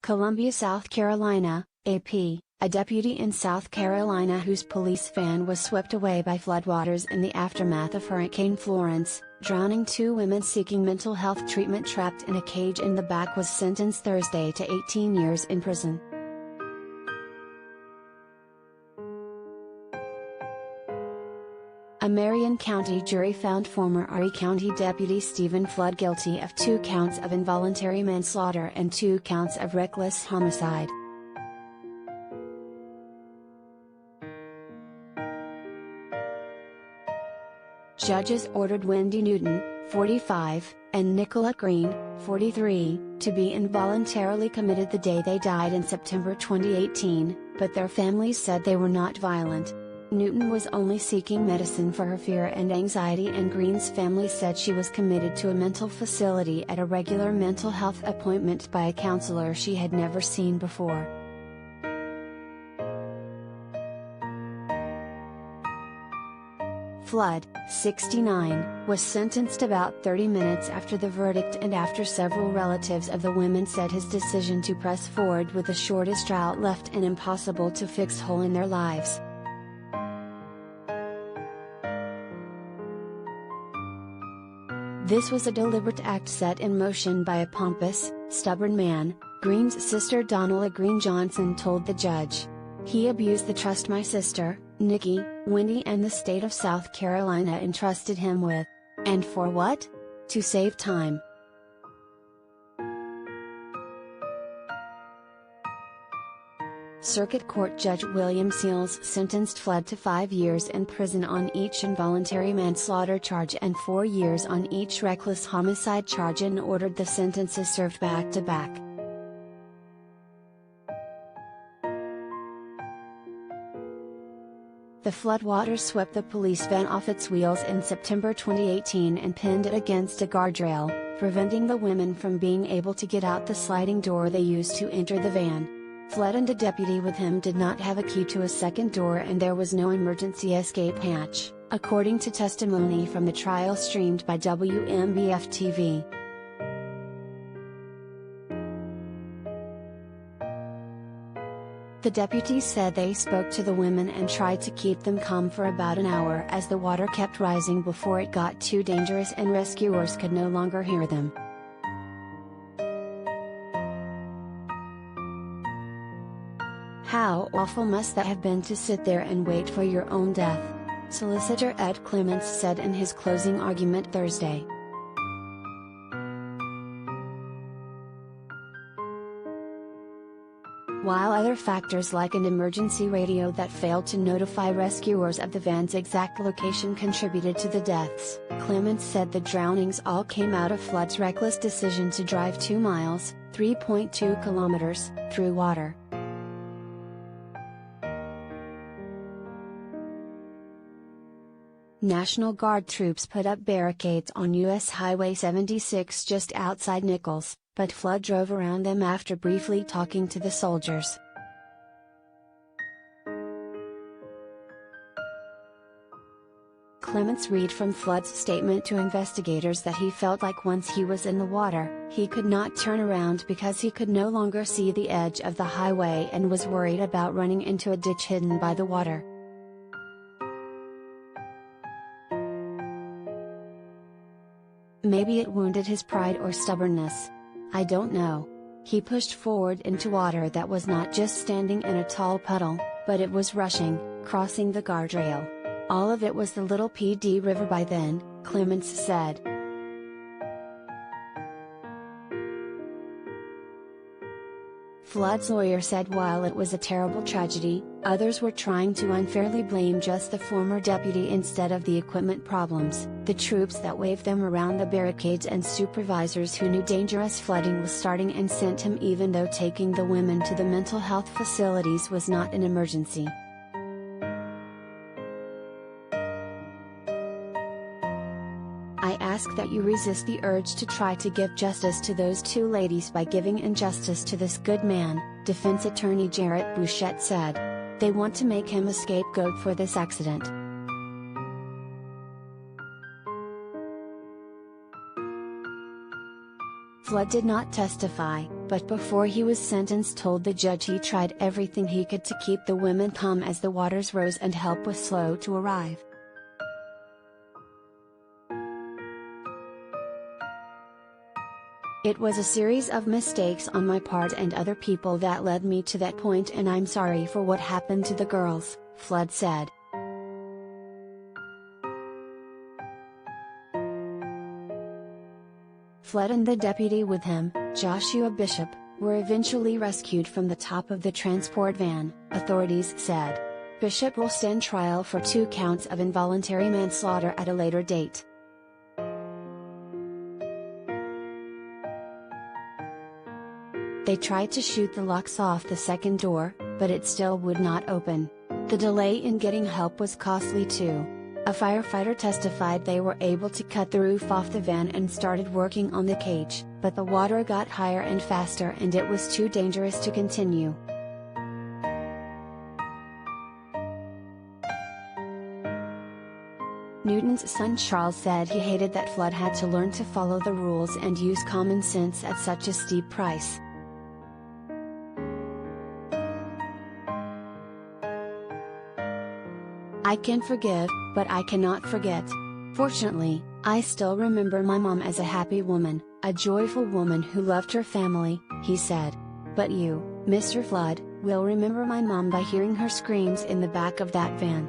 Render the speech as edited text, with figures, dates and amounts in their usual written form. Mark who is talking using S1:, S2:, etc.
S1: Columbia, South Carolina, AP, a deputy in South Carolina whose police van was swept away by floodwaters in the aftermath of Hurricane Florence, drowning two women seeking mental health treatment trapped in a cage in the back, was sentenced Thursday to 18 years in prison. A Marion County jury found former Horry County Deputy Stephen Flood guilty of 2 counts of involuntary manslaughter and 2 counts of reckless homicide. Judges ordered Wendy Newton, 45, and Nicolette Green, 43, to be involuntarily committed the day they died in September 2018, but their families said they were not violent. Newton was only seeking medicine for her fear and anxiety, and Green's family said she was committed to a mental facility at a regular mental health appointment by a counselor she had never seen before. Flood, 69, was sentenced about 30 minutes after the verdict and after several relatives of the women said his decision to press forward with the shortest route left an impossible to fix hole in their lives. This was a deliberate act set in motion by a pompous, stubborn man, Green's sister Nicolette Green Johnson told the judge. He abused the trust my sister, Nikki, Wendy and the state of South Carolina entrusted him with. And for what? To save time. Circuit Court Judge William Seals sentenced Flood to 5 years in prison on each involuntary manslaughter charge and 4 years on each reckless homicide charge, and ordered the sentences served back to back. The floodwaters swept the police van off its wheels in September 2018 and pinned it against a guardrail, preventing the women from being able to get out the sliding door they used to enter the van. Flood and a deputy with him did not have a key to a second door, and there was no emergency escape hatch, according to testimony from the trial streamed by WMBF-TV. The deputies said they spoke to the women and tried to keep them calm for about an hour as the water kept rising before it got too dangerous and rescuers could no longer hear them. How awful must that have been to sit there and wait for your own death, Solicitor Ed Clements said in his closing argument Thursday. While other factors like an emergency radio that failed to notify rescuers of the van's exact location contributed to the deaths, Clements said the drownings all came out of Flood's reckless decision to drive 2 miles, 3.2 kilometers, through water. National Guard troops put up barricades on U.S. Highway 76 just outside Nichols, but Flood drove around them after briefly talking to the soldiers. Clements read from Flood's statement to investigators that he felt like once he was in the water, he could not turn around because he could no longer see the edge of the highway and was worried about running into a ditch hidden by the water. Maybe it wounded his pride or stubbornness. I don't know. He pushed forward into water that was not just standing in a tall puddle, but it was rushing, crossing the guardrail. All of it was the Little PD River by then, Clements said. Flood's lawyer said while it was a terrible tragedy, others were trying to unfairly blame just the former deputy instead of the equipment problems, the troops that waved them around the barricades and supervisors who knew dangerous flooding was starting and sent him even though taking the women to the mental health facilities was not an emergency. I ask that you resist the urge to try to give justice to those 2 ladies by giving injustice to this good man, defense attorney Jarrett Bouchette said. They want to make him a scapegoat for this accident. Flood did not testify, but before he was sentenced told the judge he tried everything he could to keep the women calm as the waters rose and help was slow to arrive. It was a series of mistakes on my part and other people that led me to that point, and I'm sorry for what happened to the girls, Flood said. Flood and the deputy with him, Joshua Bishop, were eventually rescued from the top of the transport van, authorities said. Bishop will stand trial for 2 counts of involuntary manslaughter at a later date. They tried to shoot the locks off the second door, but it still would not open. The delay in getting help was costly too. A firefighter testified they were able to cut the roof off the van and started working on the cage, but the water got higher and faster and it was too dangerous to continue. Newton's son Charles said he hated that Flood had to learn to follow the rules and use common sense at such a steep price. I can forgive, but I cannot forget. Fortunately, I still remember my mom as a happy woman, a joyful woman who loved her family, he said. But you, Mr. Flood, will remember my mom by hearing her screams in the back of that van.